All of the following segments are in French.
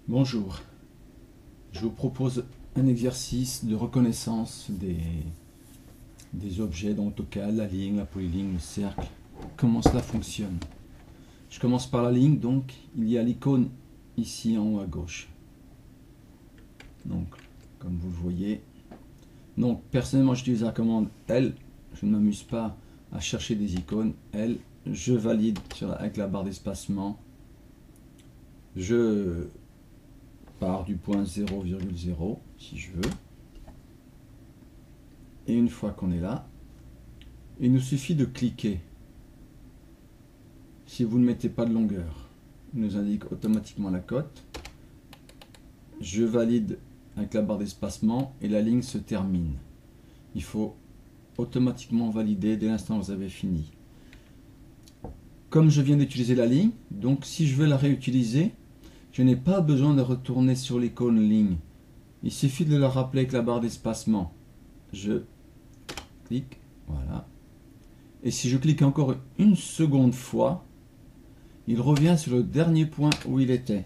Bonjour, je vous propose un exercice de reconnaissance des objets dans AutoCAD, la ligne, la polyligne, le cercle, comment cela fonctionne. Je commence par la ligne, donc il y a l'icône ici en haut à gauche. Donc, comme vous le voyez, donc personnellement j'utilise la commande L, je ne m'amuse pas à chercher des icônes, L, je valide avec la barre d'espacement, je pars du point 0,0 si je veux, et une fois qu'on est là, il nous suffit de cliquer. Si vous ne mettez pas de longueur, il nous indique automatiquement la cote. Je valide avec la barre d'espacement et la ligne se termine. Il faut automatiquement valider dès l'instant où vous avez fini. Comme je viens d'utiliser la ligne, donc si je veux la réutiliser, je n'ai pas besoin de retourner sur l'icône ligne. Il suffit de la rappeler avec la barre d'espacement. Je clique, voilà. Et si je clique encore une seconde fois, il revient sur le dernier point où il était.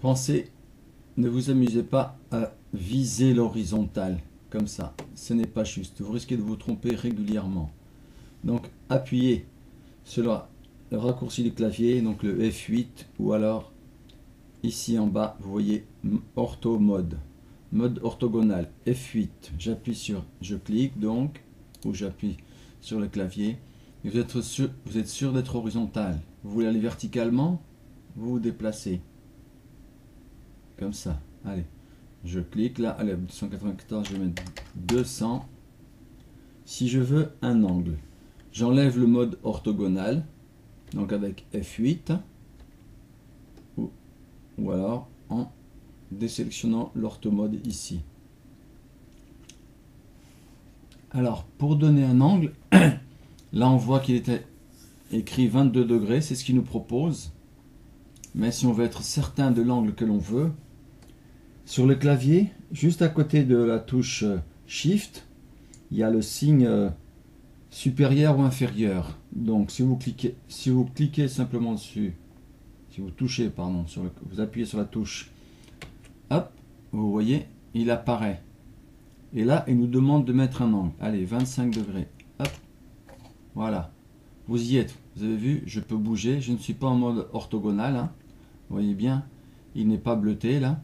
Pensez, ne vous amusez pas à viser l'horizontale comme ça, ce n'est pas juste, vous risquez de vous tromper régulièrement. Donc appuyez sur le raccourci du clavier, donc le F8, ou alors ici en bas vous voyez ortho mode orthogonal, F8, j'appuie sur, je clique donc, ou j'appuie sur le clavier, et vous êtes sûr d'être horizontal. Vous voulez aller verticalement, vous vous déplacez comme ça. Allez, je clique là, allez, 294, je vais mettre 200. Si je veux un angle, j'enlève le mode orthogonal, donc avec F8, ou alors en désélectionnant l'orthomode ici. Alors, pour donner un angle, là on voit qu'il était écrit 22 degrés, c'est ce qu'il nous propose. Mais si on veut être certain de l'angle que l'on veut, sur le clavier, juste à côté de la touche Shift, il y a le signe supérieur ou inférieur. Donc si vous cliquez simplement dessus, si vous touchez, pardon, vous appuyez sur la touche, hop, vous voyez, il apparaît. Et là, il nous demande de mettre un angle. Allez, 25 degrés. Hop, voilà. Vous y êtes. Vous avez vu, je peux bouger. Je ne suis pas en mode orthogonal. Hein. Vous voyez bien, il n'est pas bleuté là.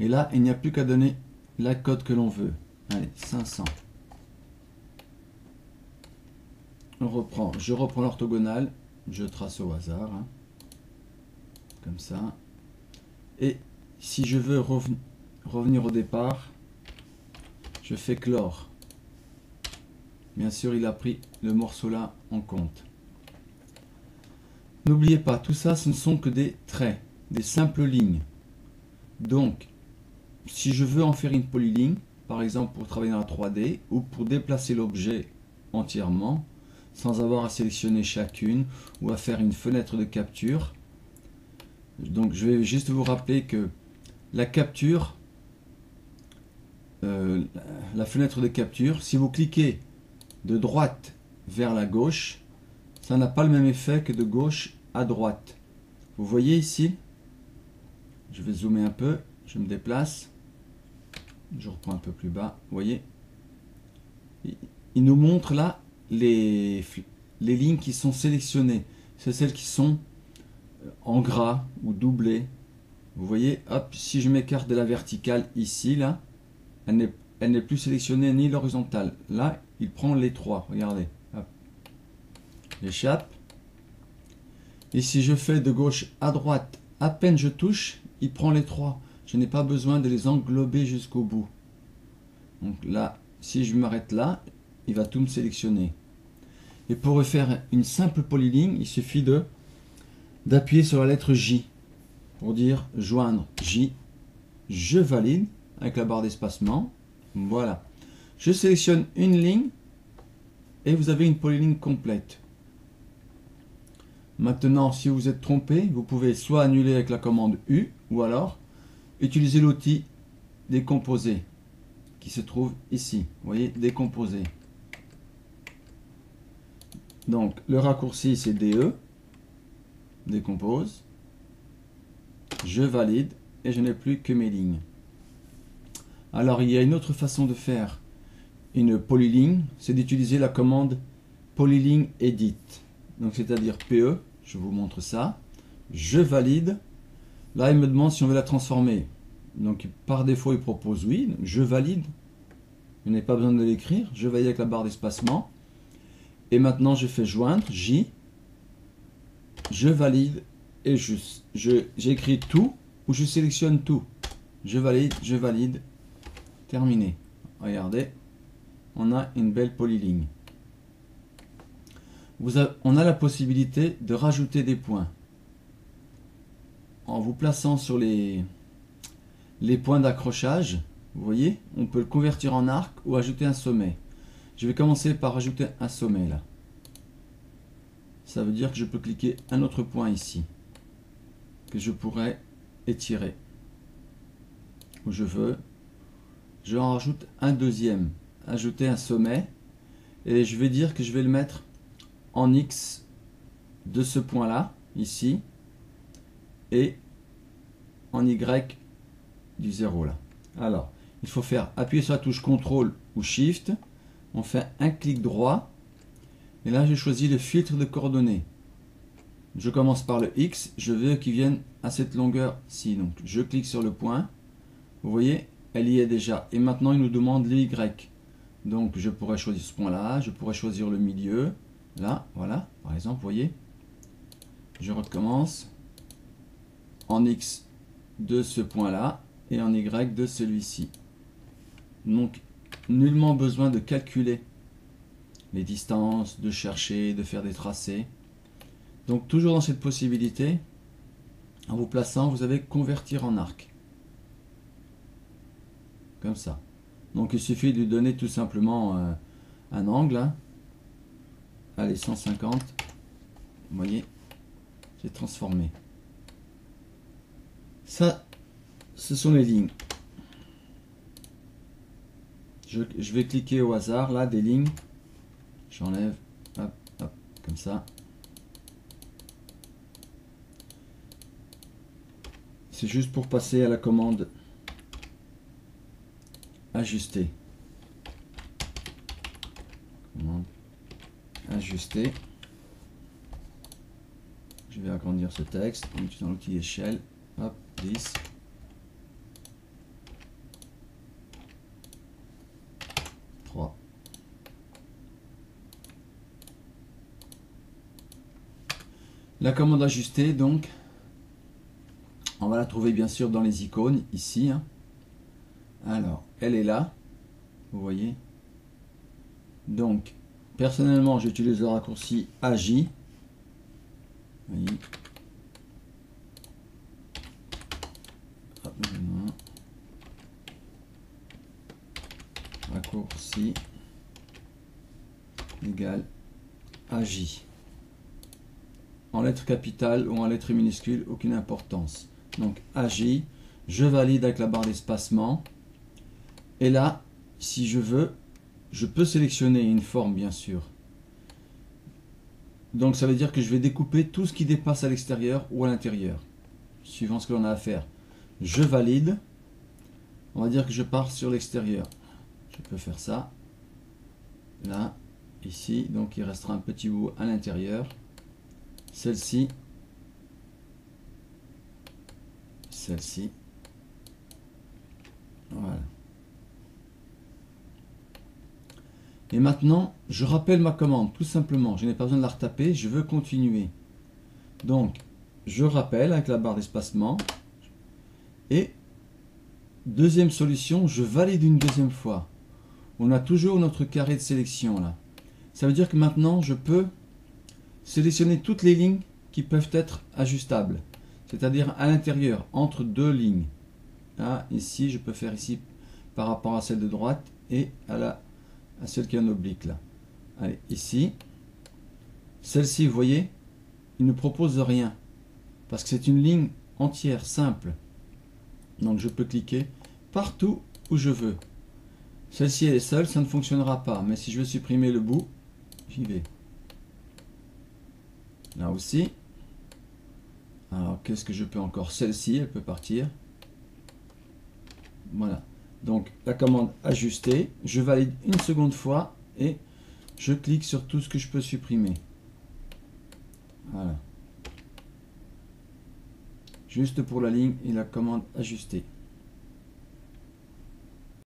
Et là, il n'y a plus qu'à donner la cote que l'on veut. Allez, 500. On reprend. Je reprends l'orthogonal. Je trace au hasard. Hein. Comme ça. Et si je veux revenir au départ, je fais clore. Bien sûr, il a pris le morceau là en compte. N'oubliez pas, tout ça, ce ne sont que des traits, des simples lignes. Donc, si je veux en faire une polyligne, par exemple pour travailler dans la 3D ou pour déplacer l'objet entièrement, sans avoir à sélectionner chacune ou à faire une fenêtre de capture, donc je vais juste vous rappeler que la capture, la fenêtre de capture, si vous cliquez de droite vers la gauche, ça n'a pas le même effet que de gauche à droite. Vous voyez ici, je vais zoomer un peu, je me déplace, je reprends un peu plus bas, vous voyez, il nous montre là les lignes qui sont sélectionnées, c'est celles qui sont en gras ou doublées. Vous voyez, hop, si je m'écarte de la verticale ici, là, elle n'est plus sélectionnée ni l'horizontale. Là, il prend les trois, regardez, hop, j'échappe. Et si je fais de gauche à droite, à peine je touche, il prend les trois. Je n'ai pas besoin de les englober jusqu'au bout. Donc là, si je m'arrête là, il va tout me sélectionner. Et pour faire une simple polyligne, il suffit d'appuyer sur la lettre J pour dire joindre J. Je valide avec la barre d'espacement. Voilà. Je sélectionne une ligne et vous avez une polyligne complète. Maintenant, si vous êtes trompé, vous pouvez soit annuler avec la commande U ou alors utiliser l'outil décomposer qui se trouve ici. Vous voyez, décomposer. Donc le raccourci c'est DE, décompose, je valide et je n'ai plus que mes lignes. Alors il y a une autre façon de faire une polyligne, c'est d'utiliser la commande polyligne edit. Donc c'est-à-dire PE, je vous montre ça, je valide. Là il me demande si on veut la transformer. Donc par défaut il propose oui, donc je valide. Je n'ai pas besoin de l'écrire, je valide avec la barre d'espacement. Et maintenant je fais joindre, J, je valide et j'écris tout ou je sélectionne tout. Je valide, terminé. Regardez, on a une belle polyligne. On a la possibilité de rajouter des points. En vous plaçant sur les points d'accrochage, vous voyez, on peut le convertir en arc ou ajouter un sommet. Je vais commencer par ajouter un sommet là. Ça veut dire que je peux cliquer un autre point ici, que je pourrais étirer. Où je veux. Je en rajoute un deuxième, ajouter un sommet, et je vais dire que je vais le mettre en X de ce point là, ici, et en Y du 0 là. Alors, il faut appuyer sur la touche CTRL ou SHIFT, on fait un clic droit, et là je choisis le filtre de coordonnées. Je commence par le X, je veux qu'il vienne à cette longueur-ci, donc je clique sur le point, vous voyez, elle y est déjà, et maintenant il nous demande le Y. Donc je pourrais choisir ce point là, je pourrais choisir le milieu, là, voilà, par exemple, vous voyez, je recommence, en X de ce point là, et en Y de celui-ci. Donc nullement besoin de calculer les distances, de chercher, de faire des tracés. Donc toujours dans cette possibilité, en vous plaçant, vous avez convertir en arc. Comme ça. Donc il suffit de lui donner tout simplement un angle. Hein. Allez, 150. Vous voyez, c'est transformé. Ça, ce sont les lignes. Je vais cliquer au hasard, là, des lignes. J'enlève, hop, hop, comme ça. C'est juste pour passer à la commande ajuster. Commande ajuster. Je vais agrandir ce texte en utilisant l'outil échelle. Hop, 10. La commande ajuster, donc, on va la trouver bien sûr dans les icônes, ici. Hein. Alors, elle est là, vous voyez. Donc, personnellement, j'utilise le raccourci AJ. Vous voyez. Raccourci égale AJ. En lettres capitales ou en lettres minuscules, aucune importance. Donc AJ, je valide avec la barre d'espacement. Et là, si je veux, je peux sélectionner une forme bien sûr. Donc ça veut dire que je vais découper tout ce qui dépasse à l'extérieur ou à l'intérieur, suivant ce que l'on a à faire. Je valide. On va dire que je pars sur l'extérieur. Je peux faire ça. Là, ici. Donc il restera un petit bout à l'intérieur. Celle-ci. Celle-ci. Voilà. Et maintenant, je rappelle ma commande, tout simplement. Je n'ai pas besoin de la retaper, je veux continuer. Donc, je rappelle avec la barre d'espacement. Et, deuxième solution, je valide une deuxième fois. On a toujours notre carré de sélection là. Ça veut dire que maintenant, je peux sélectionner toutes les lignes qui peuvent être ajustables. C'est-à-dire à l'intérieur, entre deux lignes. Là, ici, je peux faire ici par rapport à celle de droite et à celle qui est en oblique là. Allez, ici. Celle-ci, vous voyez, il ne propose rien. Parce que c'est une ligne entière, simple. Donc je peux cliquer partout où je veux. Celle-ci elle est seule, ça ne fonctionnera pas. Mais si je veux supprimer le bout, j'y vais. Là aussi. Alors, qu'est-ce que je peux encore? Celle-ci, elle peut partir. Voilà. Donc, la commande ajuster. Je valide une seconde fois et je clique sur tout ce que je peux supprimer. Voilà. Juste pour la ligne et la commande ajuster.